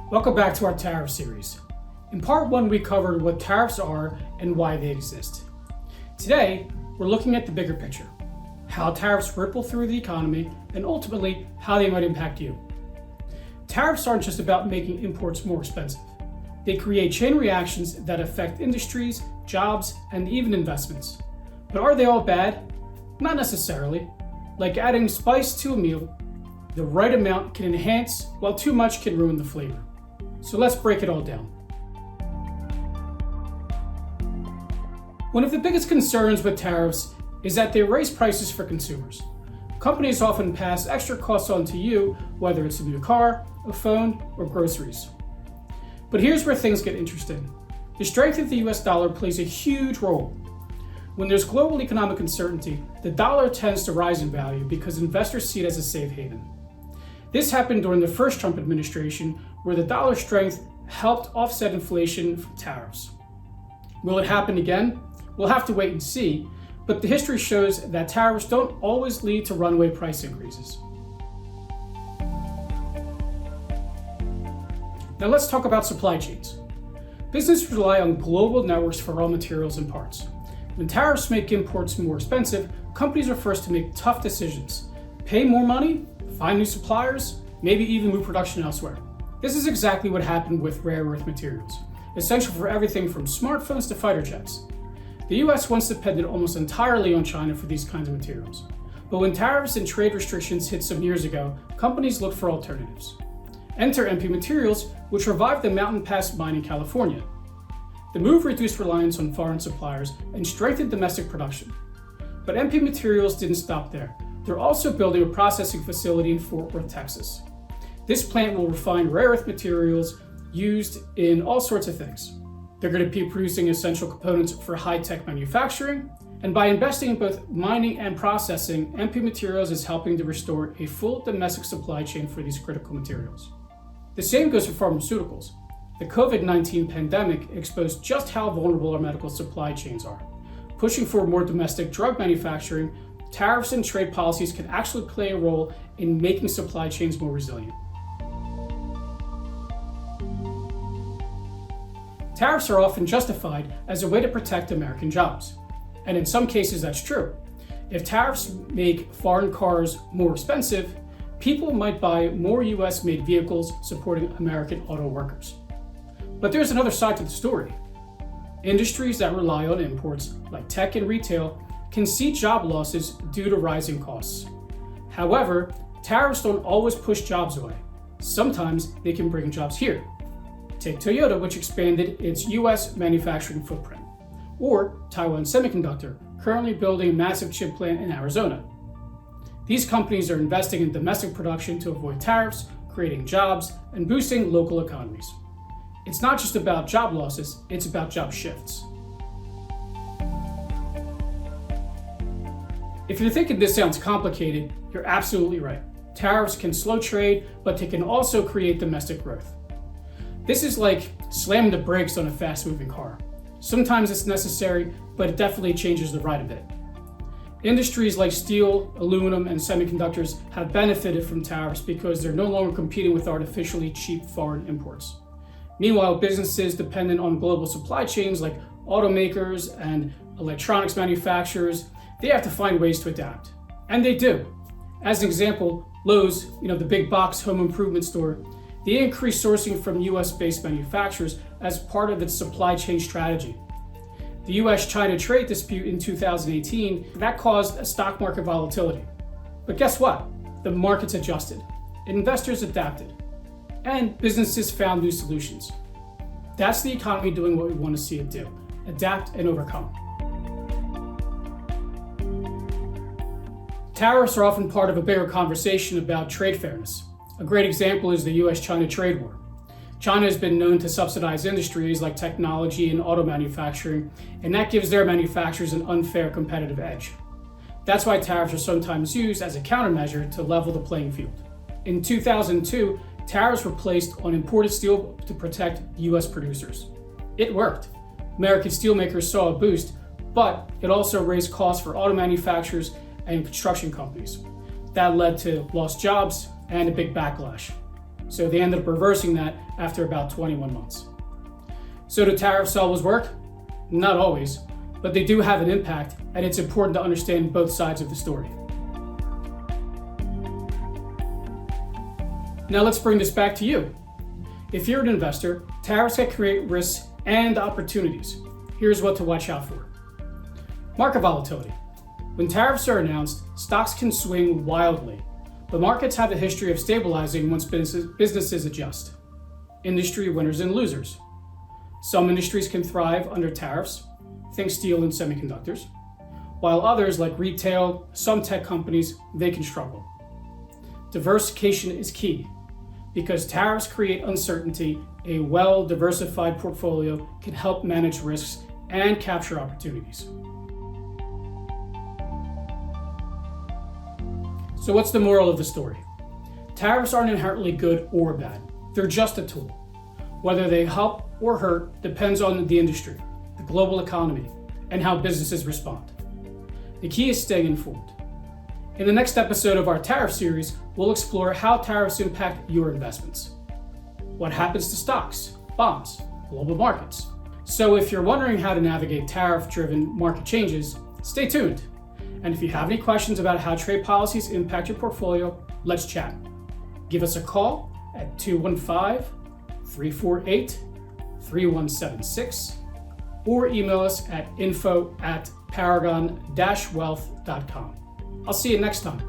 Welcome back to our Tariff Series. In part 1, we covered what tariffs are and why they exist. Today, we're looking at the bigger picture, how tariffs ripple through the economy, and ultimately, how they might impact you. Tariffs aren't just about making imports more expensive. They create chain reactions that affect industries, jobs, and even investments. But are they all bad? Not necessarily. Like adding spice to a meal, the right amount can enhance, while too much can ruin the flavor. So let's break it all down. One of the biggest concerns with tariffs is that they raise prices for consumers. Companies often pass extra costs on to you, whether it's a new car, a phone, or groceries. But here's where things get interesting. The strength of the US dollar plays a huge role. When there's global economic uncertainty, the dollar tends to rise in value because investors see it as a safe haven. This happened during the first Trump administration, where the dollar strength helped offset inflation from tariffs. Will it happen again? We'll have to wait and see, but the history shows that tariffs don't always lead to runaway price increases. Now let's talk about supply chains. Businesses rely on global networks for raw materials and parts. When tariffs make imports more expensive, companies are forced to make tough decisions. Pay more money, find new suppliers, maybe even move production elsewhere. This is exactly what happened with rare earth materials, essential for everything from smartphones to fighter jets. The US once depended almost entirely on China for these kinds of materials. But when tariffs and trade restrictions hit some years ago, companies looked for alternatives. Enter MP Materials, which revived the Mountain Pass mine in California. The move reduced reliance on foreign suppliers and strengthened domestic production. But MP Materials didn't stop there. They're also building a processing facility in Fort Worth, Texas. This plant will refine rare earth materials used in all sorts of things. They're going to be producing essential components for high-tech manufacturing, and by investing in both mining and processing, MP Materials is helping to restore a full domestic supply chain for these critical materials. The same goes for pharmaceuticals. The COVID-19 pandemic exposed just how vulnerable our medical supply chains are. Pushing for more domestic drug manufacturing, tariffs and trade policies can actually play a role in making supply chains more resilient. Tariffs are often justified as a way to protect American jobs. And in some cases, that's true. If tariffs make foreign cars more expensive, people might buy more US-made vehicles supporting American auto workers. But there's another side to the story. Industries that rely on imports, like tech and retail, can see job losses due to rising costs. However, tariffs don't always push jobs away. Sometimes they can bring jobs here. Take Toyota, which expanded its US manufacturing footprint, or Taiwan Semiconductor, currently building a massive chip plant in Arizona. These companies are investing in domestic production to avoid tariffs, creating jobs, and boosting local economies. It's not just about job losses, it's about job shifts. If you're thinking this sounds complicated, you're absolutely right. Tariffs can slow trade, but they can also create domestic growth. This is like slamming the brakes on a fast-moving car. Sometimes it's necessary, but it definitely changes the ride a bit. Industries like steel, aluminum, and semiconductors have benefited from tariffs because they're no longer competing with artificially cheap foreign imports. Meanwhile, businesses dependent on global supply chains like automakers and electronics manufacturers, they have to find ways to adapt. And they do. As an example, Lowe's, the big box home improvement store, they increased sourcing from US-based manufacturers as part of its supply chain strategy. The US-China trade dispute in 2018, that caused a stock market volatility. But guess what? The markets adjusted, investors adapted, and businesses found new solutions. That's the economy doing what we want to see it do: adapt and overcome. Tariffs are often part of a bigger conversation about trade fairness. A great example is the US-China trade war. China has been known to subsidize industries like technology and auto manufacturing, and that gives their manufacturers an unfair competitive edge. That's why tariffs are sometimes used as a countermeasure to level the playing field. In 2002, tariffs were placed on imported steel to protect US producers. It worked. American steelmakers saw a boost, but it also raised costs for auto manufacturers and construction companies. That led to lost jobs and a big backlash. So they ended up reversing that after about 21 months. So do tariffs always work? Not always, but they do have an impact, and it's important to understand both sides of the story. Now let's bring this back to you. If you're an investor, tariffs can create risks and opportunities. Here's what to watch out for. Market volatility. When tariffs are announced, stocks can swing wildly, but markets have a history of stabilizing once businesses adjust. Industry winners and losers. Some industries can thrive under tariffs, think steel and semiconductors, while others, like retail, some tech companies, they can struggle. Diversification is key. Because tariffs create uncertainty, a well-diversified portfolio can help manage risks and capture opportunities. So what's the moral of the story? Tariffs aren't inherently good or bad. They're just a tool. Whether they help or hurt depends on the industry, the global economy, and how businesses respond. The key is staying informed. In the next episode of our Tariff Series, we'll explore how tariffs impact your investments. What happens to stocks, bonds, global markets? So if you're wondering how to navigate tariff-driven market changes, stay tuned. And if you have any questions about how trade policies impact your portfolio, let's chat. Give us a call at 215-348-3176 or email us at info@paragon-wealth.com. I'll see you next time.